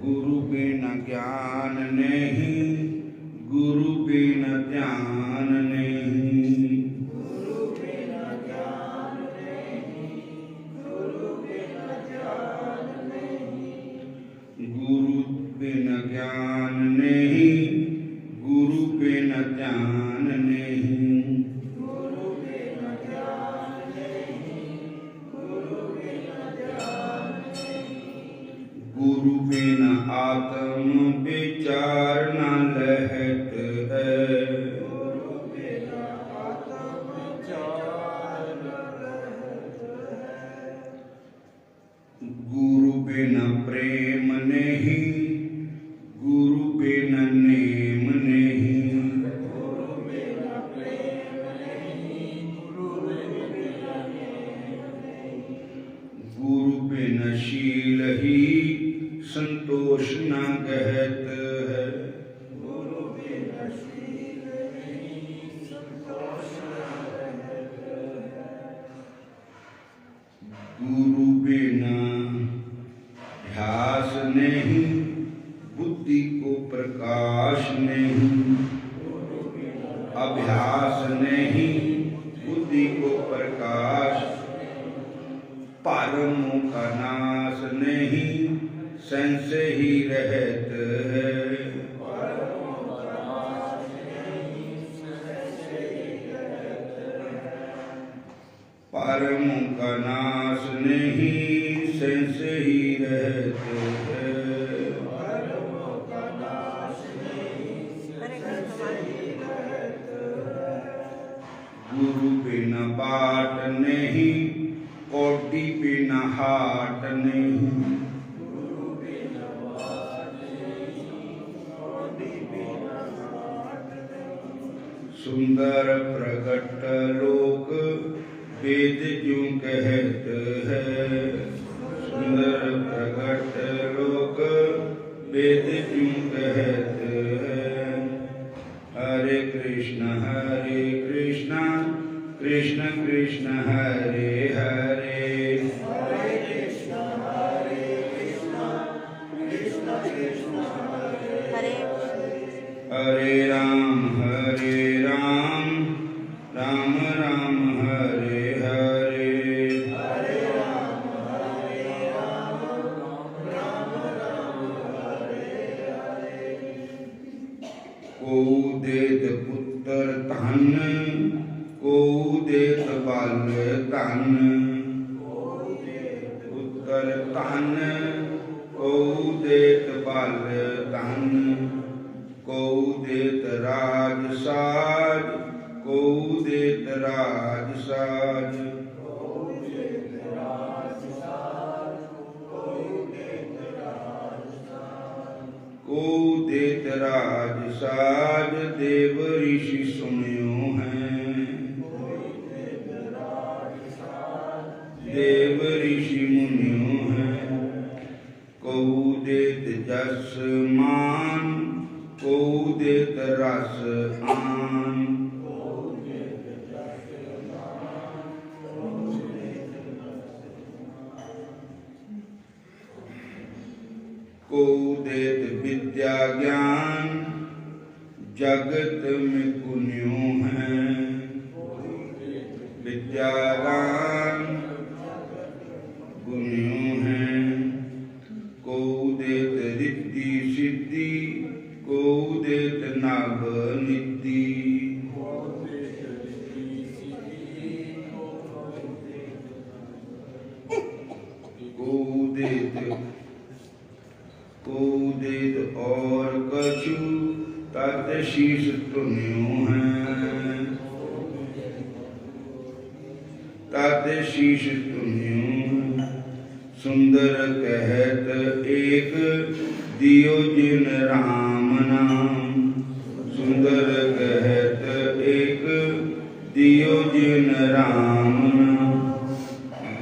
गुरु बिना ज्ञान नहीं, गुरु बिना ध्यान नहीं। गुरु बिना ज्ञान नहीं, गुरु बिना ध्यान नहीं। गुरु बिना ज्ञान नहीं, गुरु बिना ध्यान नहीं। गुरु बिना ज्ञान नहीं, गुरु बिना ध्यान नहीं। गुरु बिना आत्म विचार न लहत है। गुरु बिना आत्म विचार न रहत है। गुरु बिना प्रेम नहीं, गुरु बिना नेम नहीं। गुरु बिना प्रेम नहीं, गुरु बिना नेम नहीं। गुरु बिना शील ही संतोष न कहत है। गुरु बिना शील नहीं, संतोष न रहत है। गुरु बिना ध्यास नहीं, बुद्धि को प्रकाश नहीं। अभ्यास नहीं, बुद्धि को प्रकाश। पारमों का नाश नहीं, संशय ही रहत है। पारमों का नाश नहीं, संशय ही रहत है। गुरु बिना बाट नहीं, कोटि बिना हाट नहीं। गुरु बिना बात नहीं, कोटि बिना हाट नहीं। सुंदर प्रकट लोक वेद क्यों कहत है। सुंदर प्रकट लोक वेद क्यों कहत है। हरे कृष्ण कृष्ण कृष्ण हरे हरे। हरे कृष्ण कृष्ण कृष्ण हरे हरे। हरे राम राम राम हरे हरे। हरे राम राम राम हरे हरे। को देत पुत्र धन, को देत बाल धन। पुत्र धन, को देत बाल धन। को देत राज साज, को देत राज साज। को देत राज साज, देव ऋषि सुनियो हैं। देव ऋषि मुनियो हैं। को देत जस मान, को देत रस आन। को देत विद्या ज्ञान, जगत में पुण्यों हैं। विद्यादान पुण्यों हैं। को देत रिद्धि सिद्धि, को देत नाभ निद्धि। को देत और कछु, तत् शीश तुन्यों हैं। तत् शीश तुन्यों। सुंदर कहत एक, दियो जिन राम नाम। सुंदर कहत एक, दियो जिन राम नाम।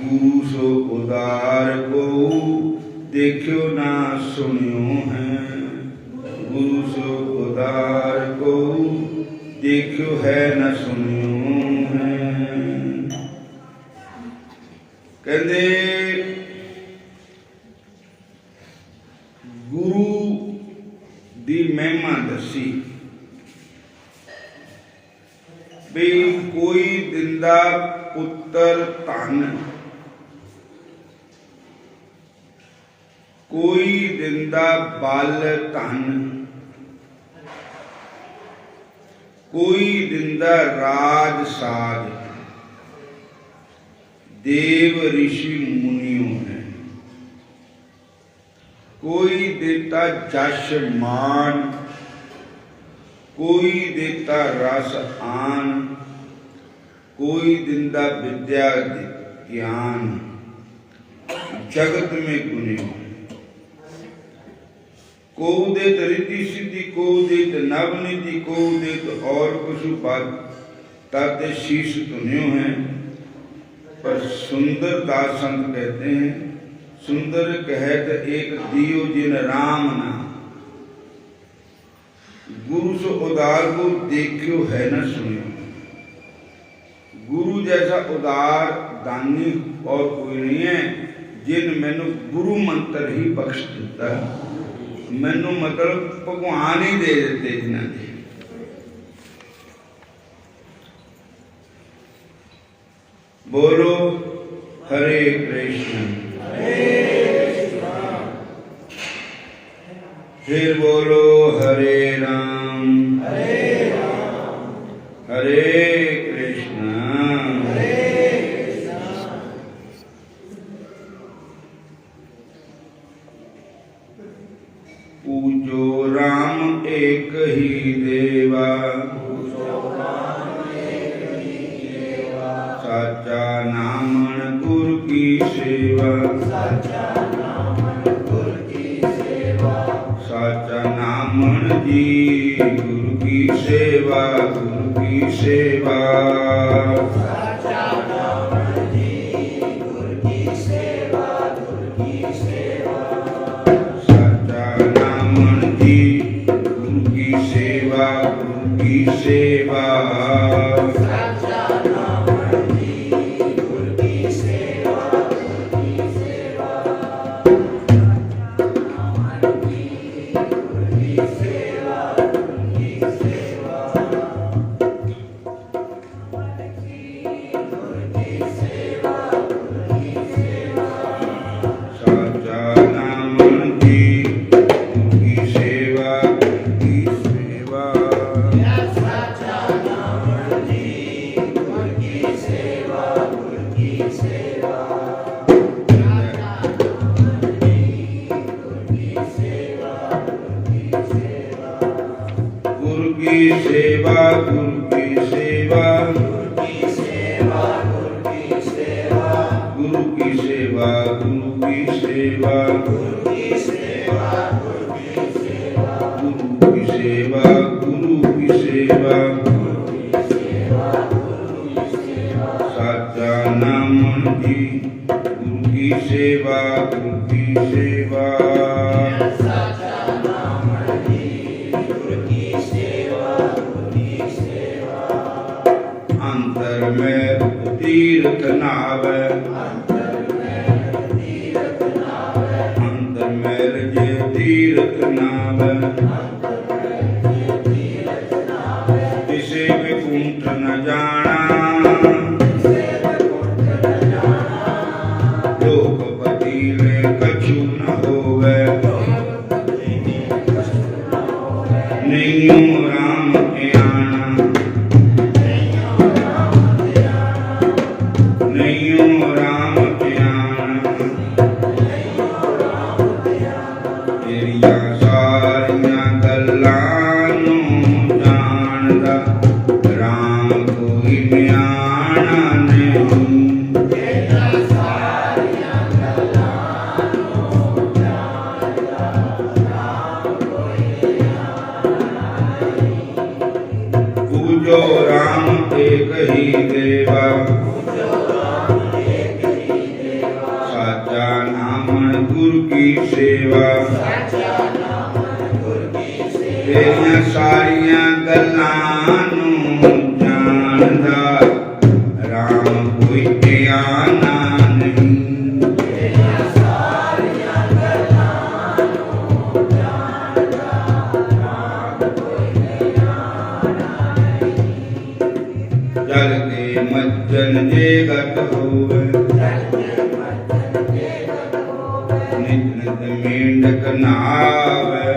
गुरु सो उदार को, देखियो ना सुनियो हैं। गुरु सो उदार को, देखियो है न सुनियो हैं। कहते गुरु दी महिमा दसी भी कोई दिंदा पुत्र धन, कोई दिंदा बल धन, कोई दिंदा राज साज, देव ऋषि मुनियों है। कोई देता जश मान, कोई देता रस आन, कोई दिंदा विद्या ज्ञान, जगत में गुनियों। को देत रिद्धि सिद्धि, को देत नवनिधि, को देत और कुछ पद, तद शीश तुन्यों है। पर सुंदर दास संत कहते हैं, सुंदर कहत एक दियो जिन राम ना, गुरु सो उदार को देखियो है न सुनियो। गुरु जैसा उदार दानी और कोई नहीं है, जिन मैनू गुरु मंत्र ही बख्श दिता। मैनू मतलब भगवान ही दे देते जिन्होंने। बोलो हरे कृष्ण, फिर बोलो हरे राम, हरे कृष्ण। पूजो राम एक ही देवा, साचा नामन गुरु की सेवा, साचा नामन जी गुरु की सेवा, गुरु की सेवा। साचा नामन जी गुरु की सेवा, गुरु की सेवा। साचा नामन जी गुरु की सेवा, गुरु की सेवा। सेवा गुरु की सेवा, गुरु की सेवा, गुरु की सेवा, गुरु की सेवा, गुरु की सेवा, गुरु की सेवा, गुरु की सेवा, गुरु की सेवा, गुरु की सेवा, गुरु की सेवा, गुरु की सेवा। साचा नामन जी गुरु की सेवा, गुरु की सेवा। अंतर में तीर्थ नावे, अंतर में रजे तीर्थ नावे, किसे विकुंठ न जाना, लोकपति ले कछु न होवे, नहीं राम के आना, नहीं राम के आना। तेरिया सारिया गल्लां नूं जानदा, राम कोई म्याना नहीं। पूजो राम एक ही देवा, साचा नामन गुरु की सेवा, तेरिया सारिया गल्लां नूं जानदा, राम कोई म्याना नहीं। जे गत होवे नित नित मेंढक नहावे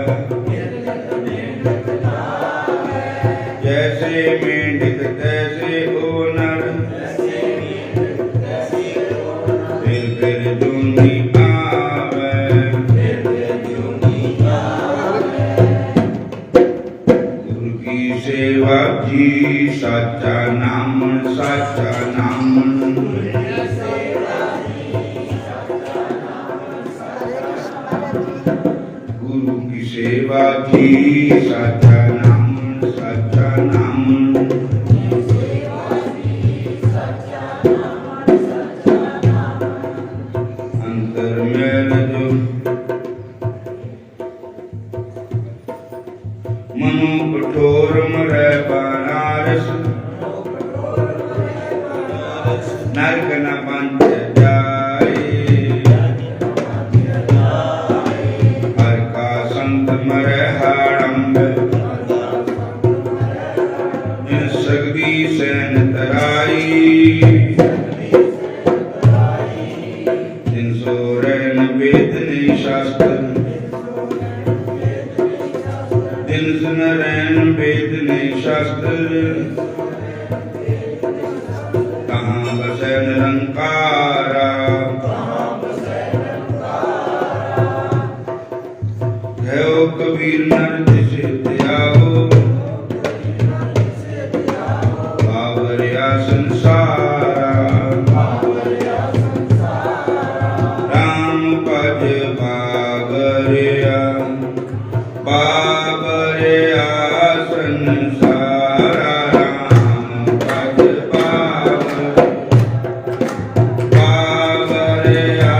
जैसे मेंढक तैसे ओ नर फिर जूनी आवे गुरु की सेवा जी साचा नाम साचा नाम गुरु की सेवा की साचा नाम साचा नाम अंतर में जो मनु कठोर मरे बनारस नरक न पंच जाए हर का संत मरे हाड़ंब इन सगदी सैन तराई जिन सोरन वेद नहीं शास्त्र दिन सुनरैन वेद नहीं शास्त्र कहाँ बसे निरंकारा है ओ कबीर नर जिसे त्यागो बावरिया संसारा राम पद बागरिया बाबरिया संसारा राम पद बाबरिया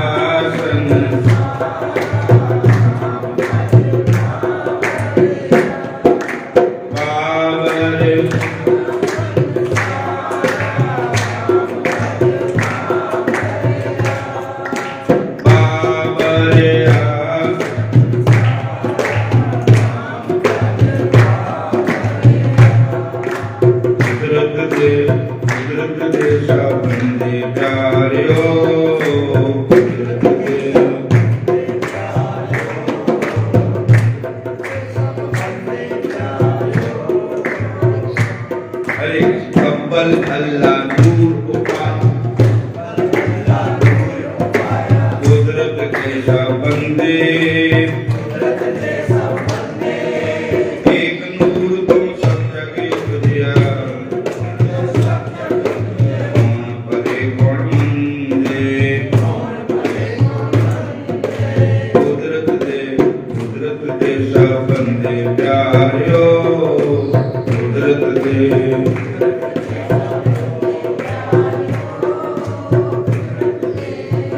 कुदरत दे सब बंदे प्यारियो कुदरत दे अरे अव्वल अल्लाह नूर उपाय कुदरत के सब बंदे एक नूर तुम सब जगह बुझिया परे कौन मंदे कुदरत दे सब बंदे प्यारियो कुदरत दे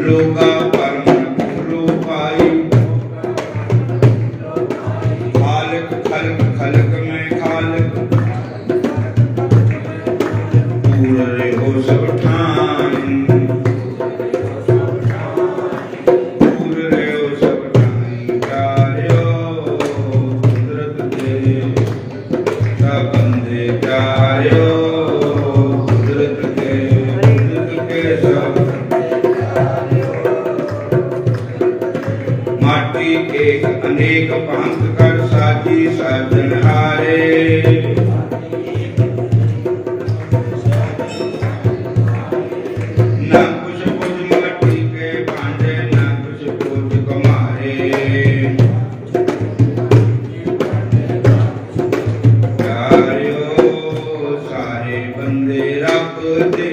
लोका परम गुरु पाई खालिक खलक खलक में खालिक पूरे हो सब ठान पूरे हो सब ठान प्यारियो कुदरत दे सब बंदे प्यारियो कुदरत के सब माटी एक अनेक पंथ कर साजी साजन हारे ना कुछ कुछ माटी के भांडे ना कुछ कुछ कमारे प्यारियो सारे बंदे रब दे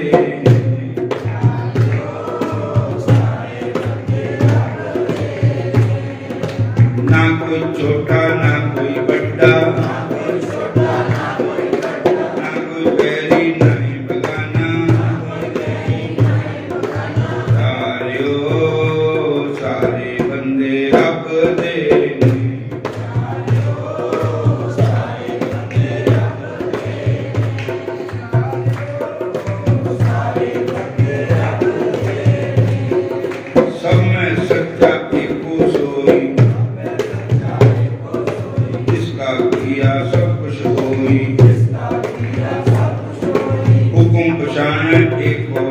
ना कोई छोटा ना कोई बड़ा ना कोई बैरी ना ही बगाना सारे बंदे रब दे सब में सच्चा एको सोई जिसका किया सब कुछ होई हुकुम पछान एक हो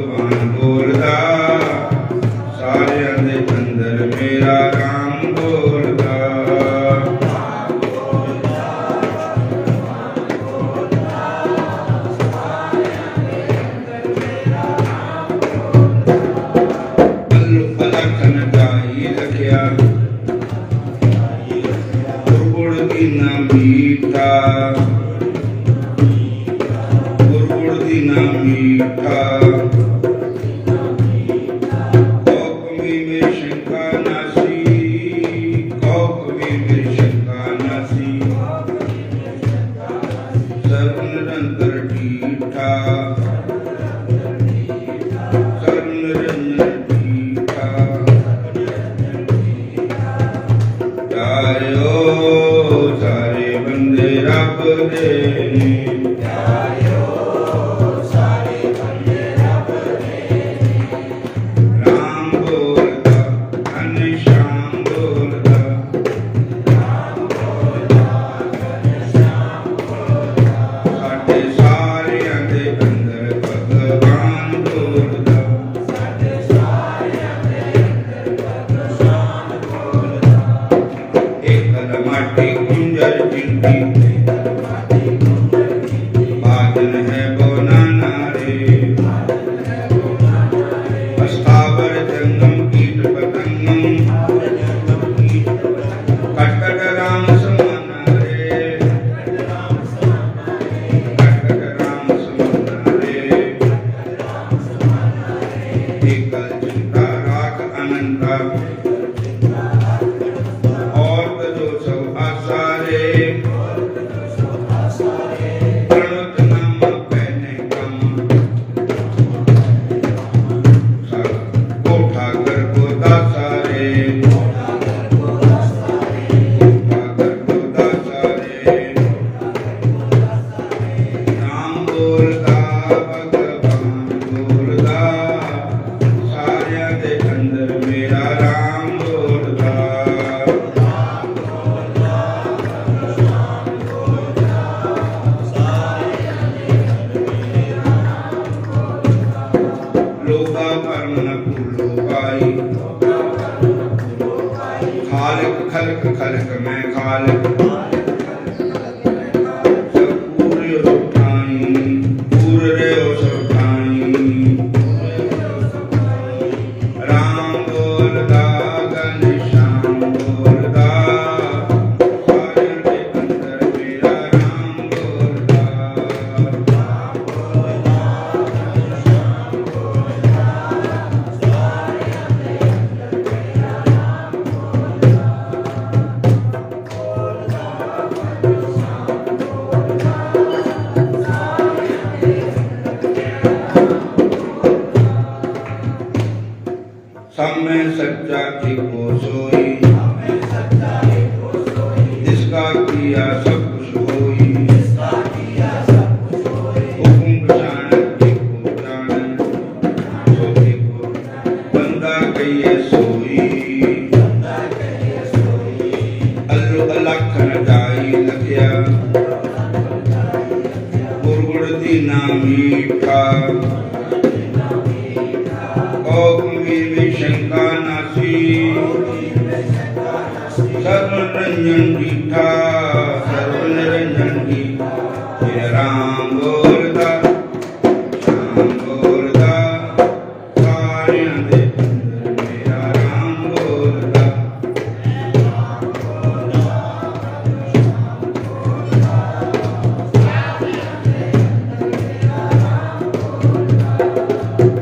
भगवान बोलदा सारियां दे अंदर मेरा राम बोलदा। अल्लू अलखन गाई लखिया गुरगुड़ दी ना मीठा गुरगुड़ दी ना मीठा कौकवी में शंका नासी कौकवी में शंका नासी सर्व निरंतर ठीठा सर्व निरंजन ठीठा सारे बंदे रब दे ने राम बोलदा घनश्याम बोलदा साडे सारियां दे अंदर भगवान बोलदा। एक माटी कुंजर चिंटी बादल है बोना नारे अस्थावर जंगम कीट पतंगम कटकट राम समाना रे कटकट राम समाना रे एकल चिंता राख अनंता और जो सब आसारे प्रणत नाम पहने कम कोठा घर को दासारे कोठा घर को दासारे राम बोलदा भगवान बोलदा सारियां दे अंदर मेरा राम बोलदा। लोका कर्म न भूलो पाई खालिक खलक खलक मैं खालिक सब पूरे सुठाई पूरे रे सुठाई राम बोलदा घनश्याम बोलदा सारियां दे अंदर मेरा राम बोलदा। सब में सच्चा एको सोई जिसका किया सब कुछ होई हुकुम पहचानत एको जाने सो एको बंदा कहिए सोई अल्लू अलखन गाई लखिया गुरगुड़ दी ना मीठा कौकवी में शंका नासी सर्व निरंजन ठीठा सर्व निरंजन ठीठा मेरा राम बोलदा श्याम बोलदा सारियां दे अंदर मेरा राम बोलदा।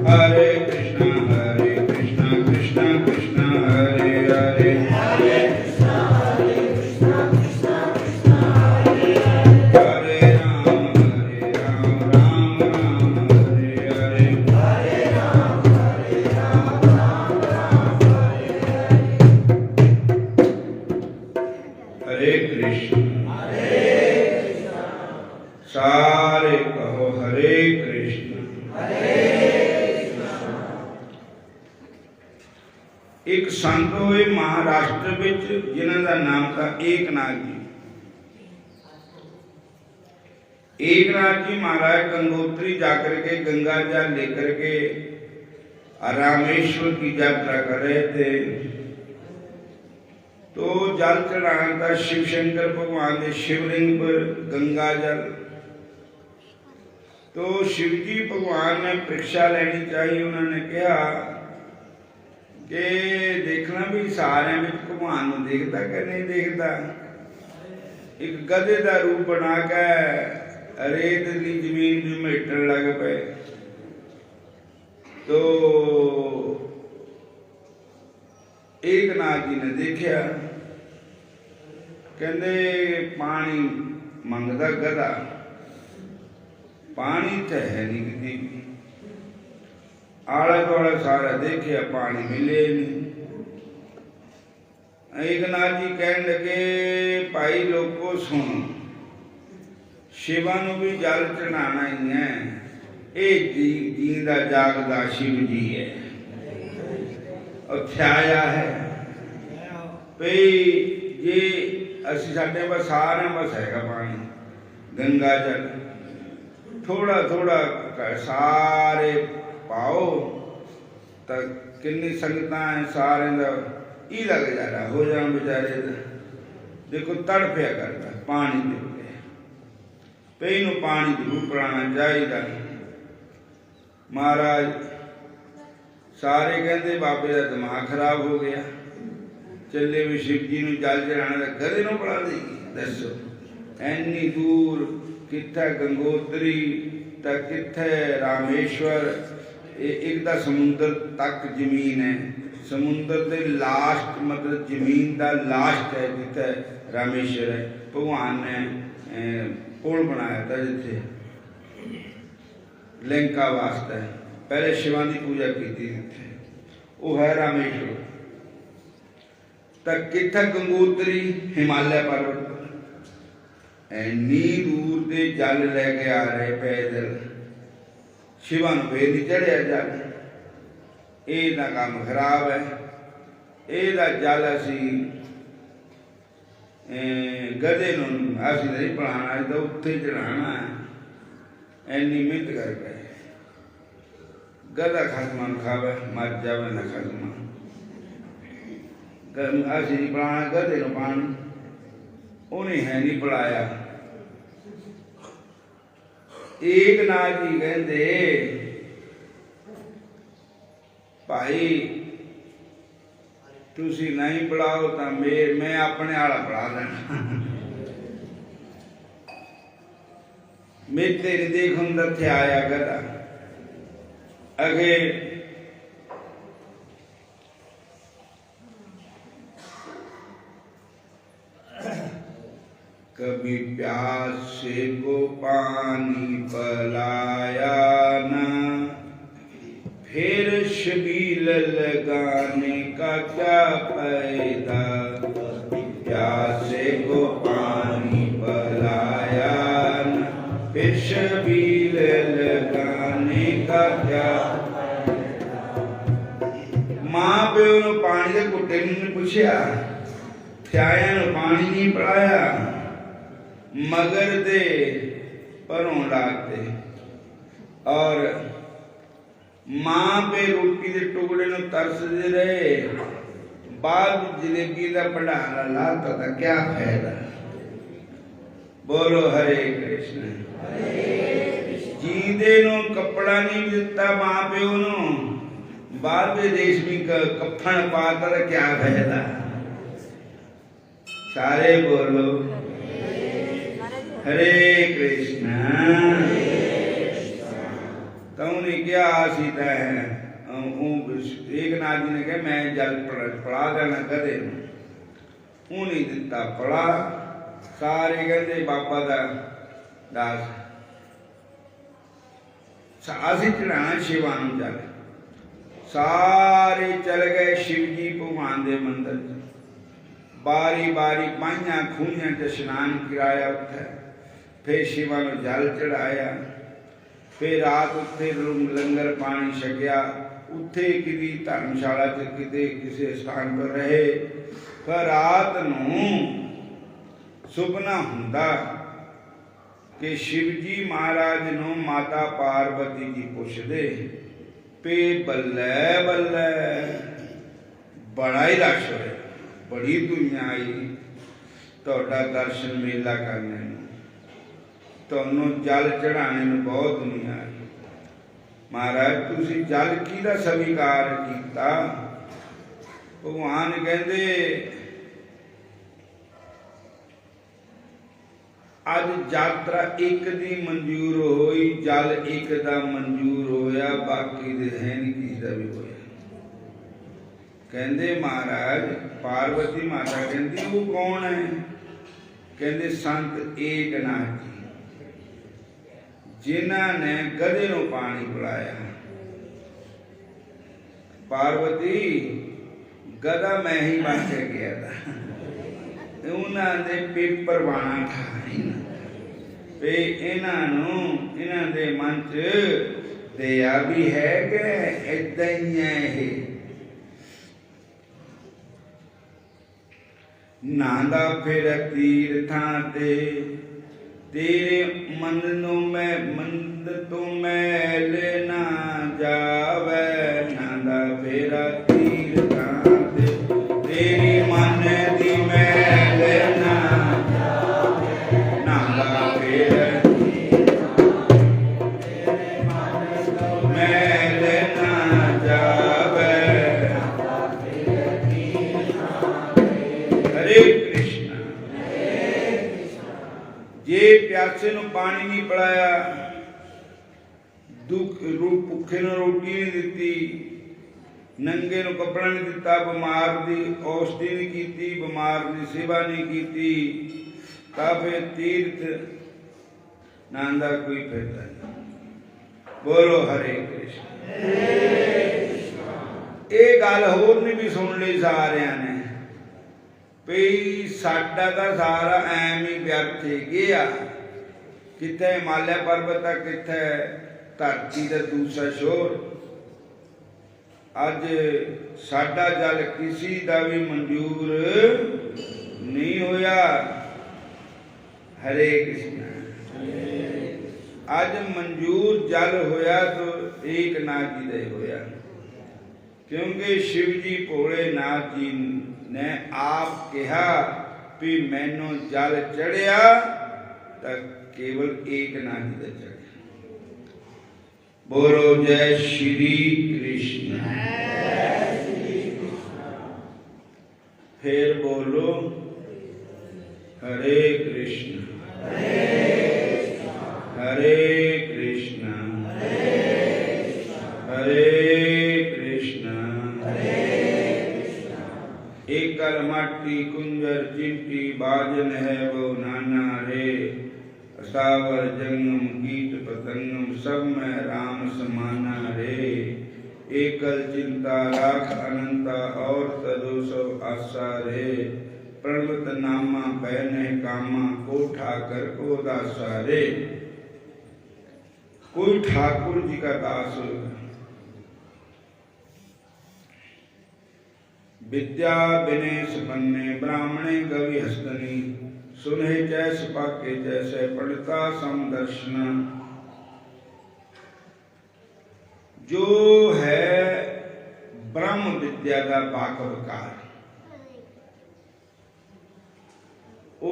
हरे कृष्ण कृष्ण कृष्ण हरे हरे हरे राम राम राम हरे हरे। हरे कृष्ण सारे कहो हरे कृष्ण। एक संत हुए महाराष्ट्र विच जिन्हां दा नाम था एकनाथ जी। एकनाथ जी महाराज गंगोत्री जाकर के गंगा जल लेकर के रामेश्वर की यात्रा कर रहे थे तो जल चढ़ाना था शिव शंकर भगवान के शिवलिंग पर गंगा जल। तो शिव जी भगवान ने परीक्षा लेनी चाहिए। उन्होंने कहा कि देखना भी सारे में भगवान को देखता कि नहीं देखता। एक गधे का रूप बना के रेत की जमीन में मेटन लग पे। तो एक नाथ जी ने देखा, कहते पानी मंगता गधा, पानी तो है नहीं कितनी। आला दुआला सारा देखिया, पानी मिले नहीं। एक नाथ जी कहन लगे, भाई लोगों सुनो, शिवा नूं भी जल चढ़ाना ही है। ये जींदा जागदा शिव जी है और छाया है भई जे असी साडे पास सारे बस हैगा पानी गंगा जल, थोड़ा थोड़ा सारे पाओ तो किन्नी संगतां है सारे दा ई लग जा रहा हो जाए बेचारे। देखो तड़फिया करता पानी दे पे इनू पानी जरूर पिलाना चाहिए। महाराज सारे कहते बाबे का दिमाग खराब हो गया, चले भी शिव जी नूं जल चढ़ाना तो गधे नूं पिला देगी। दसो इन्नी दूर कित्थे गंगोत्री तो कित्थे रामेश्वर, एक दा समुंदर तक जमीन है, समुंदर के लास्ट मतलब जमीन का लास्ट है जिथे रामेश्वर है। भगवान ने पुल बनाया था जिथे लंका वास्ते, पहले शिवा की पूजा की थी, वो है रामेश्वर। तक किथे गंगोत्री हिमालय पर्वत पर इन्नी दूर से जल लेके आ रहे पैदल, शिवा नूं फिर नहीं चढ़िया जल। ये काम खराब है। ये जल असी गधे नूं असी नहीं पिलाना, तो उत्थे चढ़ाना है। इन्नी मेहनत करके गधा खसमा खावे मर जावे ना खसमा, असी नहीं पिलाना गधे नूं पानी। उन्हें है नहीं पिलाया। एक नाथ जी कहते भाई तुसी नहीं पिलाओ तो मैं अपने आला पिला देना। मेरे नहीं देख अंदर थे आया गधा अगे कभी प्यासे को पानी पिलाया ना, फिर शबील लगाने का क्या फायदा। प्यासे को पानी पिलाया ना, फिर शबील लगाने का क्या। मां प्यो ने पानी के घुट्टे ने पूछया, थ्याया ने पानी नहीं पिलाया, मगर दे परों लाते। और मां पे रोटी के टुकड़े न तरसते रहे, बाद जलेबी का भंडारा लाता था, क्या फायदा। बोलो हरे कृष्ण। जींदे नो कपड़ा नहीं दिता मां प्यो नो, बाद में रेशमी कफन पाता था, क्या फायदा। सारे बोलो हरे कृष्ण। तो उन्हें क्या सीता है। एक नाथ जी ने कहा मैं जल पड़ा देना गधे, उन्हें दिता पड़ा। सारे कहते बाबा का दास असी चढ़ाना शिवा नूं जल। सारे चल गए शिव जी भगवान के मंदिर, बारी बारी पाइया खूहियां च स्नान कराया उत्थे, फिर शिवा नूं जल चढ़ाया। फिर रात उत्थे लंगर पानी छकिया, उत्थे किसी धर्मशाला च किते किसी स्थान पर रहे। पर रात नूं सुपना हुंदा कि शिव जी महाराज नूं माता पार्वती जी पुछदे पे बल्ले बल्ले बड़ा ही रश होया, बड़ी दुनिया आई तुहाडा दर्शन मेला करने नूं, तुहानूं जल चढ़ाने नूं बहुत दुनिया आई। महाराज तुसीं जल किहदा स्वीकार कीता? भगवान कहंदे अज यात्रा एक दी मंजूर होई, जल एक दा मंजूर होया, बाकी दे है नहीं किसी दा भी होया। कहंदे महाराज पार्वती माता कहंदी वो कौन है? कहंदे संत एकनाथ जी, जिन्हां ने गधे नूं पानी पिलाया। पार्वती गधा मैं ही बन के गया था, उन्हां दे पेपर बाणा था पे इन्हां दे मन च दया भी है कि इदां ही है। नांदा फिर तीर्थां ते तेरे मन नु मैं मंद तो मैल ना जावे। नांदा फिर तीर्थां ते तेरे मन दी मैल ना जावे। नांदा फिर मैल ना जावे। हरे कृष्ण। जे प्यासे नूं पानी नहीं पिलाया, दुख रूप भुखे नूं रोटी नहीं दिती, नंगे नूं कपड़ा नहीं दिता, बीमार दी औषधि नहीं कीती, बीमार दी सेवा नहीं कीती, तां फिर तीर्थ नाम दा कोई फायदा नहीं। बोलो हरे कृष्ण। ये गल होर नहीं भी सुन ली सारियां ने भी साडा दा सारा ऐम ही व्यर्थ गया। किथे हिमालय पर्वत है, किथे धरती का दूसरा शोर। अज साडा जल किसी का भी मंजूर नहीं होया। हरे कृष्ण। अज मंजूर जल होया तो एकनाथ जी का होया, क्योंकि शिव जी भोलेनाथ जी ने आप कहा भी मैनू जल चढ़िया तो केवल एकनाथ जी का चढ़िया। बोलो जय श्री कृष्ण। फिर बोलो हरे कृष्ण हरे कृष्ण हरे कृष्ण। एकल माटी कुंजर चिंटी बाजन है वो नाना रे। असावर जंगम कीट पतंगम सब में राम समाना रे। एकल चिंता राख अनंता और तदो सब आशा रे। प्रणवत नामा पहने कामा को ठाकर को दासा रे। कोई ठाकुर जी का दास होगा। विद्या विनय सुपन्ने ब्राह्मणे कवि हस्तनी। सुने जैस पाके जैसे पढ़ता समदर्शन। जो है ब्रह्म विद्या का बाकवकार, ओ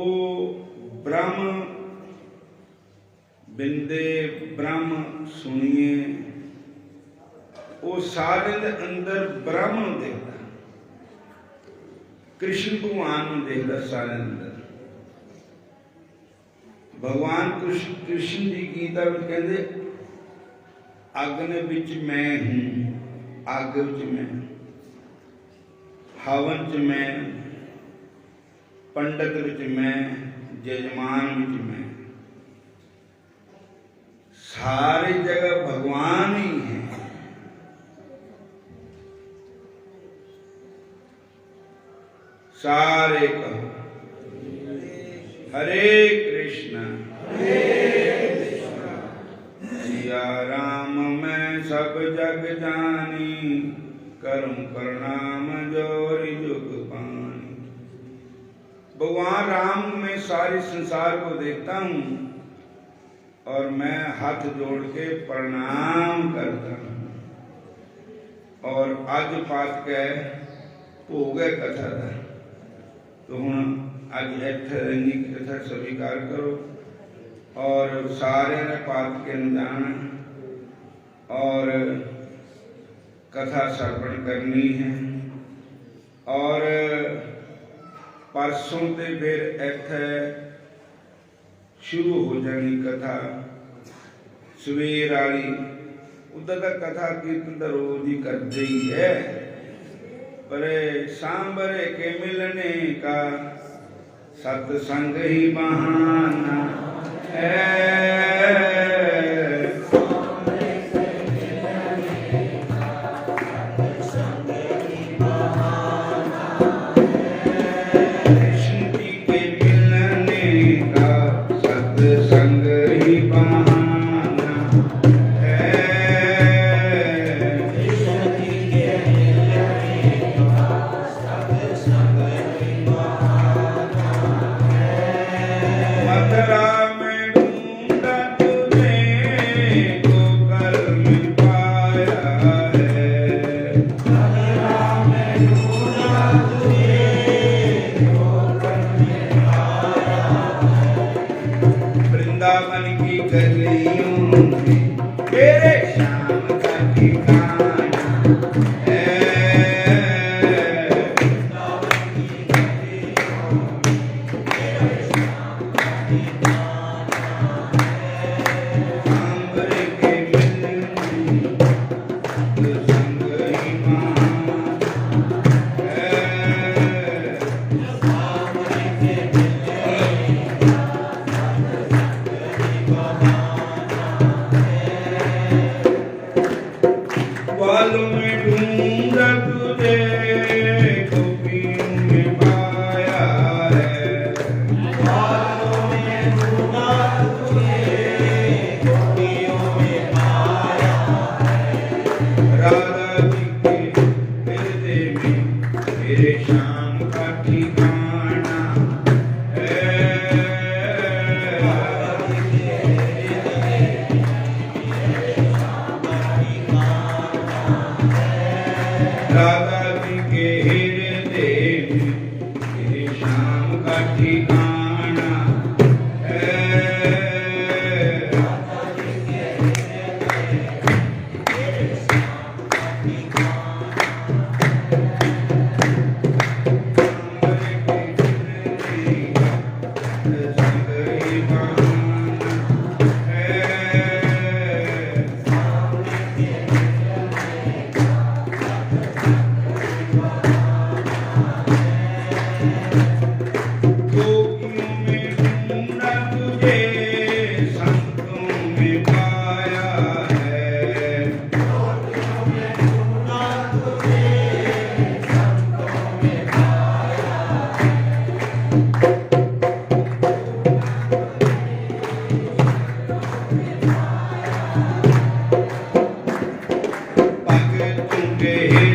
ब्रह्म बिंदे ब्रह्म सुनिए, वो सारे दे अंदर ब्रह्म देखता। कृष्ण भगवान देखता सारे अंदर। भगवान कृष्ण जी गीता में कहते अग्नि विच मैं हूं, अग विच मैं, हवन च मैं, पंडित विच मैं, जजमान विच मैं। सारी जगह भगवान ही है। सारे कहो हरे कृष्ण सिया राम मैं सब जग जानी। करम प्रणाम जोरि जुग पानी। भगवान राम में सारे संसार को देखता हूं और मैं हाथ जोड़ के प्रणाम करता हूं। और अज पात के भोग है कथा का। तो हुण अज इत्थे इंनी कथा स्वीकार करो और सारे ने पात के जाना और कथा श्रवण करनी है। और परसों ते फिर इत्थे शुरू हो जानी कथा सवेर वाली। उधर तक कथा कीर्तन तो रोज ही करते ही है, पर सांबरे के मिलने का सत्संग ही बहाना है। के